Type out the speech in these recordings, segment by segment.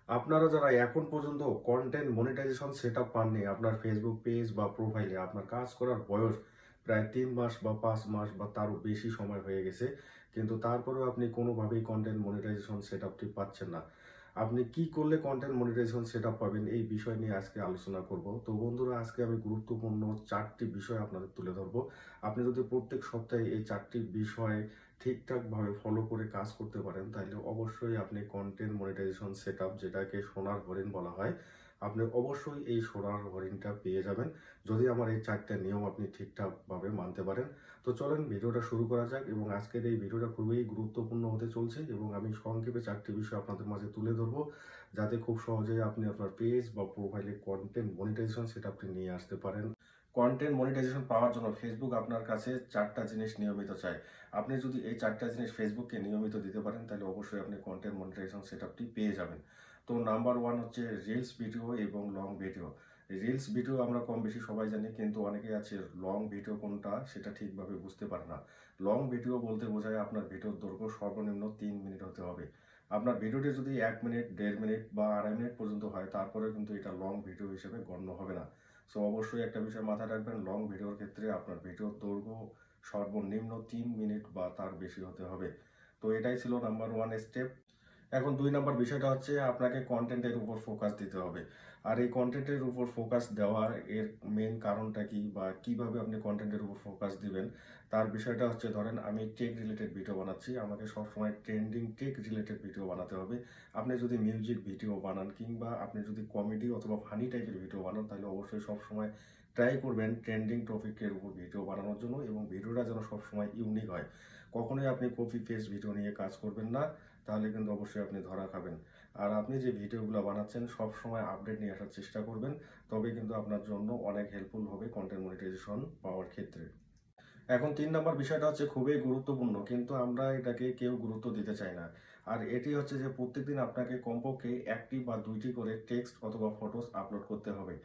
আপনারা যারা এখন পর্যন্ত কন্টেন্ট মনিটাইজেশন সেটআপ পাননি, আপনার ফেসবুক পেজ বা প্রোফাইলে আপনার কাজ করার বয়স প্রায় ৩ মাস বা ৫ মাস বা তারও বেশি সময় হয়ে গেছে, কিন্তু তারপরেও আপনি কোনোভাবেই কন্টেন্ট মনিটাইজেশন সেটআপটি পাচ্ছেন না। আপনি কি করলে কন্টেন্ট মনিটাইজেশন সেটআপ পাবেন, এই বিষয় নিয়ে আজকে আলোচনা করব। তো বন্ধুরা, আজকে আমি গুরুত্বপূর্ণ 4টি বিষয় আপনাদের তুলে ধরবো। আপনি যদি প্রত্যেক সপ্তাহে এই 4টি বিষয় ঠিকঠাকভাবে ফলো করে কাজ করতে পারেন, তাহলে অবশ্যই আপনি কন্টেন্ট মনিটাইজেশন সেটআপ, যেটাকে সোনার হরিণ বলা হয়, আপনি অবশ্যই এই সোনার হরিণটা পেয়ে যাবেন যদি আমার এই 4টা নিয়ম আপনি ঠিকঠাকভাবে মানতে পারেন। তো চলেন ভিডিওটা শুরু করা যাক, এবং আজকের এই ভিডিওটা খুবই গুরুত্বপূর্ণ হতে চলছে এবং আমি সংক্ষেপে 4টি বিষয় আপনাদের মাঝে তুলে ধরবো, যাতে খুব সহজেই আপনি আপনার পেজ বা প্রোফাইলে কন্টেন্ট মনিটাইজেশন সেটআপটি নিয়ে আসতে পারেন। কন্টেন্ট মনিটাইজেশন পাওয়ার জন্য ফেসবুক আপনার কাছে 4টা জিনিস নিয়মিত চায়। আপনি যদি এই 4টা জিনিস ফেসবুককে নিয়মিত দিতে পারেন, তাহলে অবশ্যই আপনি কন্টেন্ট মনিটাইজেশন সেটআপটি পেয়ে যাবেন। তো নাম্বার 1 হচ্ছে রিলস ভিডিও এবং লং ভিডিও। রিলস ভিডিও আমরা কম বেশি সবাই জানি, কিন্তু অনেকেই আছে লং ভিডিও কোনটা সেটা ঠিকভাবে বুঝতে পারে না। লং ভিডিও বলতে বোঝায় আপনার ভিডিওর দৈর্ঘ্য সর্বনিম্ন 3 মিনিট হতে হবে। আপনার ভিডিওটি যদি 1 মিনিট, 1.5 মিনিট বা 2.5 মিনিট পর্যন্ত হয়, তারপরে কিন্তু এটা লং ভিডিও হিসেবে গণ্য হবে না। সো অবশ্যই একটা বিষয় মাথায় রাখবেন, লং ভিডিওর ক্ষেত্রে আপনার ভিডিওর দৈর্ঘ্য সর্বনিম্ন 3 মিনিট বা তার বেশি হতে হবে। তো এটাই ছিল নাম্বার 1 স্টেপ। এখন 2 নাম্বার বিষয়টা হচ্ছে আপনাকে কন্টেন্টের উপর ফোকাস দিতে হবে। আর এই কন্টেন্টের উপর ফোকাস দেওয়ার এর মেইন কারণটা কি, বা কিভাবে আপনি কন্টেন্টের উপর ফোকাস দিবেন, তার বিষয়টা হচ্ছে, ধরেন আমি টেক রিলেটেড ভিডিও বানাচ্ছি, আমাকে সবসময় ট্রেন্ডিং টেক রিলেটেড ভিডিও বানাতে হবে। আপনি যদি মিউজিক ভিডিও বানান কিংবা আপনি যদি কমেডি অথবা ফানি টাইপের ভিডিও বানান, তাহলে অবশ্যই সবসময় ট্রাই করবেন ট্রেন্ডিং টপিকের উপর ভিডিও বানানোর জন্য, এবং ভিডিওটা যেন সবসময় ইউনিক হয়। কখনোই আপনি কপি পেস্ট ভিডিও নিয়ে কাজ করবেন না, তাহলে কিন্তু অবশ্যই আপনি ধরা খাবেন। আর আপনি যে ভিডিওগুলো বানাচ্ছেন সব সময় আপডেট নিয়ে আসার চেষ্টা করবেন, তবে কিন্তু আপনার জন্য অনেক হেল্পফুল হবে কন্টেন্ট মনিটাইজেশন পাওয়ার ক্ষেত্রে। এখন 3 নাম্বার বিষয়টা হচ্ছে খুবই গুরুত্বপূর্ণ, কিন্তু আমরা এটাকে কেউ গুরুত্ব দিতে চাই না। আর এটি হচ্ছে যে প্রত্যেকদিন আপনাকে কমপক্ষে 1টি বা 2টি করে টেক্সট অথবা ফটোস আপলোড করতে হবে।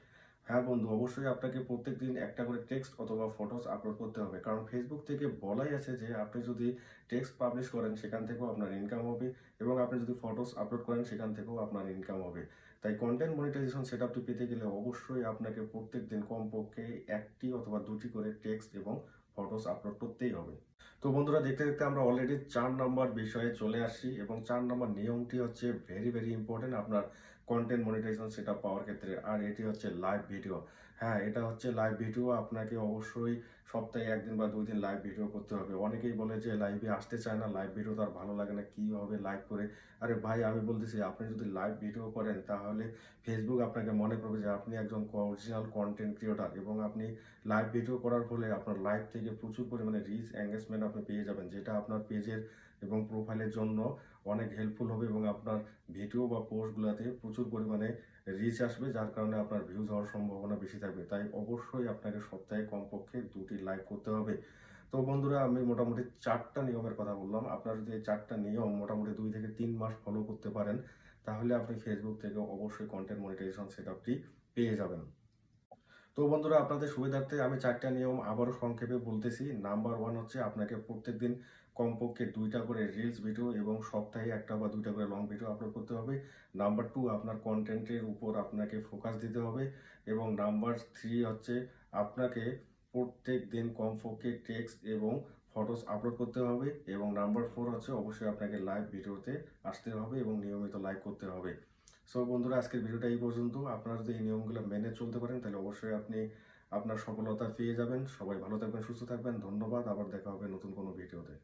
হ্যাঁ বন্ধু, অবশ্যই আপনাকে প্রত্যেকদিন একটা করে টেক্সট অথবা ফটোস আপলোড করতে হবে, কারণ ফেসবুক থেকে বলাই আছে যে আপনি যদি টেক্সট পাবলিশ করেন সেখান থেকেও আপনার ইনকাম হবে, এবং আপনি যদি ফটোস আপলোড করেন সেখান থেকেও আপনার ইনকাম হবে। তাই কন্টেন্ট মনিটাইজেশন সেটআপটি পেতে গেলে অবশ্যই আপনাকে প্রত্যেকদিন কমপক্ষে 1টি অথবা 2টি করে টেক্সট এবং ফটোস আপলোড করতেই হবে। তো বন্ধুরা, দেখতে দেখতে আমরা অলরেডি 4 নম্বর বিষয়ে চলে আসছি, এবং 4 নম্বর নিয়মটি হচ্ছে ভেরি ভেরি ইম্পর্টেন্ট আপনার কন্টেন্ট মনিটাইজেশন সেটা পাওয়ার ক্ষেত্রে, আর এটি হচ্ছে লাইভ ভিডিও। হ্যাঁ, এটা হচ্ছে লাইভ ভিডিও। আপনাকে অবশ্যই সপ্তাহে 1 দিন বা 2 দিন লাইভ ভিডিও করতে হবে। অনেকেই বলে যে লাইভে আসতে চায় না, লাইভ ভিডিও তার ভালো লাগে না, কিভাবে লাইভ করে। আরে ভাই, আমি বলতেছি, আপনি যদি লাইভ ভিডিও করেন তাহলে ফেসবুক আপনাকে মনে করবে যে আপনি একজন অরিজিনাল কন্টেন্ট ক্রিয়েটর, এবং আপনি লাইভ ভিডিও করার ফলে আপনার লাইভ থেকে প্রচুর পরিমাণে রিচ এঙ্গেজমেন্ট আপনি পেয়ে যাবেন, যেটা আপনার পেজের এবং প্রোফাইলের জন্য অনেক হেল্পফুল হবে, এবং আপনার ভিডিও বা পোস্টগুলোতে প্রচুর পরিমাণে রিচ আসবে, যার কারণে আপনার ভিউজ হওয়ার সম্ভাবনা বেশি থাকবে। তাই অবশ্যই আপনাকে সপ্তাহে কমপক্ষে 2টি লাইভ করতে হবে। তো বন্ধুরা, আমি মোটামুটি 4টা নিয়মের কথা বললাম। আপনারা যদি এই 4টা নিয়ম মোটামুটি 2 থেকে 3 মাস ফলো করতে পারেন, তাহলে আপনি ফেসবুক থেকে অবশ্যই কন্টেন্ট মনিটাইজেশন সেটআপটি পেয়ে যাবেন। তো বন্ধুরা, আপনাদের সুবিধার্থে আমি 4টা নিয়ম আবারও সংক্ষেপে বলতেছি। নাম্বার 1 হচ্ছে আপনাকে প্রত্যেকদিন কমপক্ষে 2টা করে রিলস ভিডিও এবং সপ্তাহে 1টা বা 2টা করে লং ভিডিও আপলোড করতে হবে। নাম্বার 2, আপনার কন্টেন্টের উপর আপনাকে ফোকাস দিতে হবে। এবং নাম্বার 3 হচ্ছে আপনাকে প্রত্যেকদিন কমপক্ষে টেক্সট এবং ফটোস আপলোড করতে হবে। এবং নাম্বার 4 হচ্ছে অবশ্যই আপনাকে লাইভ ভিডিওতে আসতে হবে এবং নিয়মিত লাইভ করতে হবে। সো বন্ধুরা, আজকের ভিডিওটা এই পর্যন্ত। আপনারা যদি এই নিয়মগুলো মেনে চলতে পারেন, তাহলে অবশ্যই আপনি আপনার সফলতা পেয়ে যাবেন। সবাই ভালো থাকবেন, সুস্থ থাকবেন। ধন্যবাদ। আবার দেখা হবে নতুন কোনো ভিডিওতে।